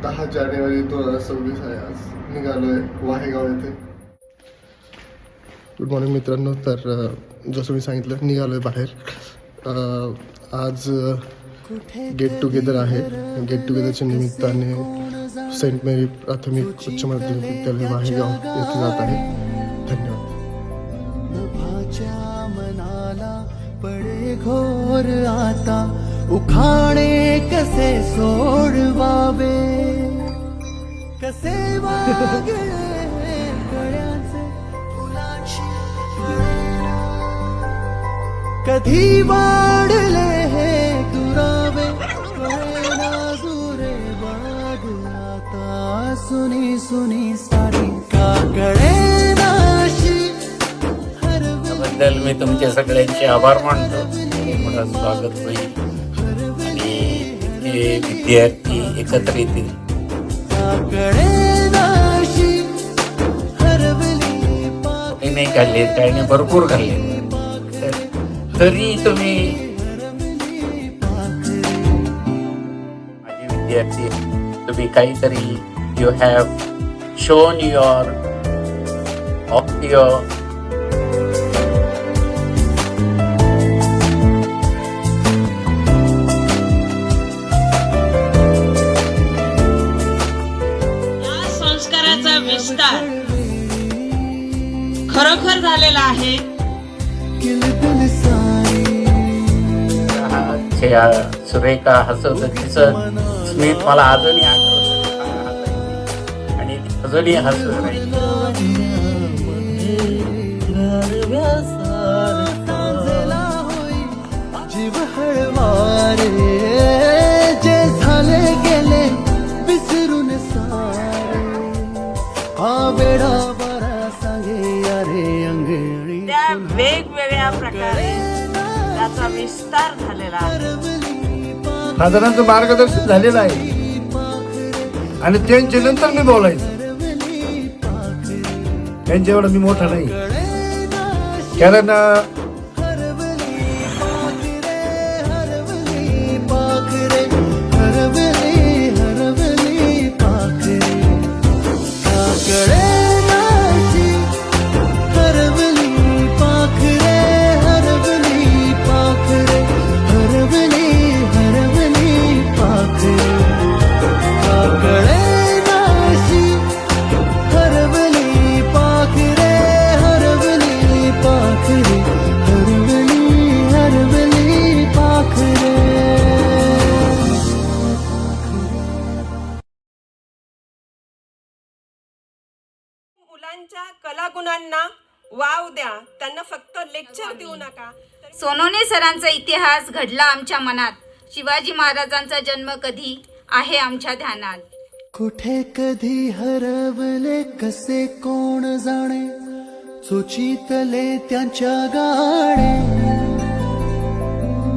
10 जानेवारी 2026 आहे. आज निघालोय वाहेगाव येथे. गुड मॉर्निंग मित्रांनो. तर जसं मी सांगितलं निघालोय बाहेर. आज गेट टुगेदर आहे. गेट टुगेदरच्या निमित्ताने सेंट मेरी प्राथमिक उच्च माध्यमिक विद्यालय वाहेगाव येथे जात आहे. धन्यवाद. पडे घोर आता उखाणे कसे सोडवावे, कसे वागळे कळ्याचे फुलांशी कधी वाढले हे दुरावे, कळेना जुरे बाग आता सुनी सुनी साडी का कळेनाशी. बद्दल मी तुमचे सगळ्यांचे आभार मानतो. मोठा स्वागत होईल आणि ते विद्यार्थी एकत्र येतील. नाही खाल्ले काही नाही, भरपूर खाल्ले, तरी तुम्ही माझे विद्यार्थी तुम्ही काहीतरी you have shown your of your विस्तार खरोखर झालेला आहे. सुरेखा हसत दिसत स्मित मला अजूनही आठवत आणि अजूनही हसत राहील. जीव हळवारे जे झाले गेले विसरून सारे, हा वेळा बरा सांगे अरे अंगणी. त्या वेगवेगळ्या प्रकारे त्याचा विस्तार झालेला आहे. साधारणतः मार्गदर्शन झालेलं आहे आणि त्यांच्या नंतर मी बोलायचं. त्यांच्या एवढा मी मोठा नाही, कारण मुलांच्या कलागुणांना वाव द्या, त्यांना फक्त लेक्चर देऊ नका. सोनवणे सरांचा इतिहास घडला आमच्या मनात. शिवाजी महाराजांचा जन्म कधी आहे आमच्या ध्यानात. कुठे कधी हरवले कसे कोण जाणे, सुचितले त्यांच्या गाणे.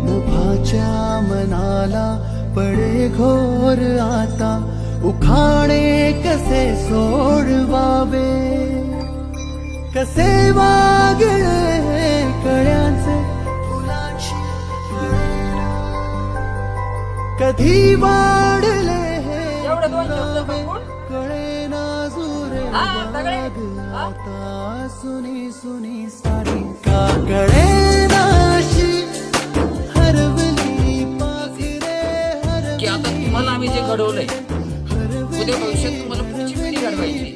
मुभाच्या मनाला पडे घोर आता उखाणे कसे सोडवावे, कसे वागळे कळ्याचे फुलांशी कधी वाढले हे कळेना जुरे बाग आता सुनी सुनी साडी का कळेनाशी हरवली पाखरे. की आता तुम्हाला आम्ही जे घडवलंय उद्या भविष्यात तुम्हाला पुढची पिढी घडवायची.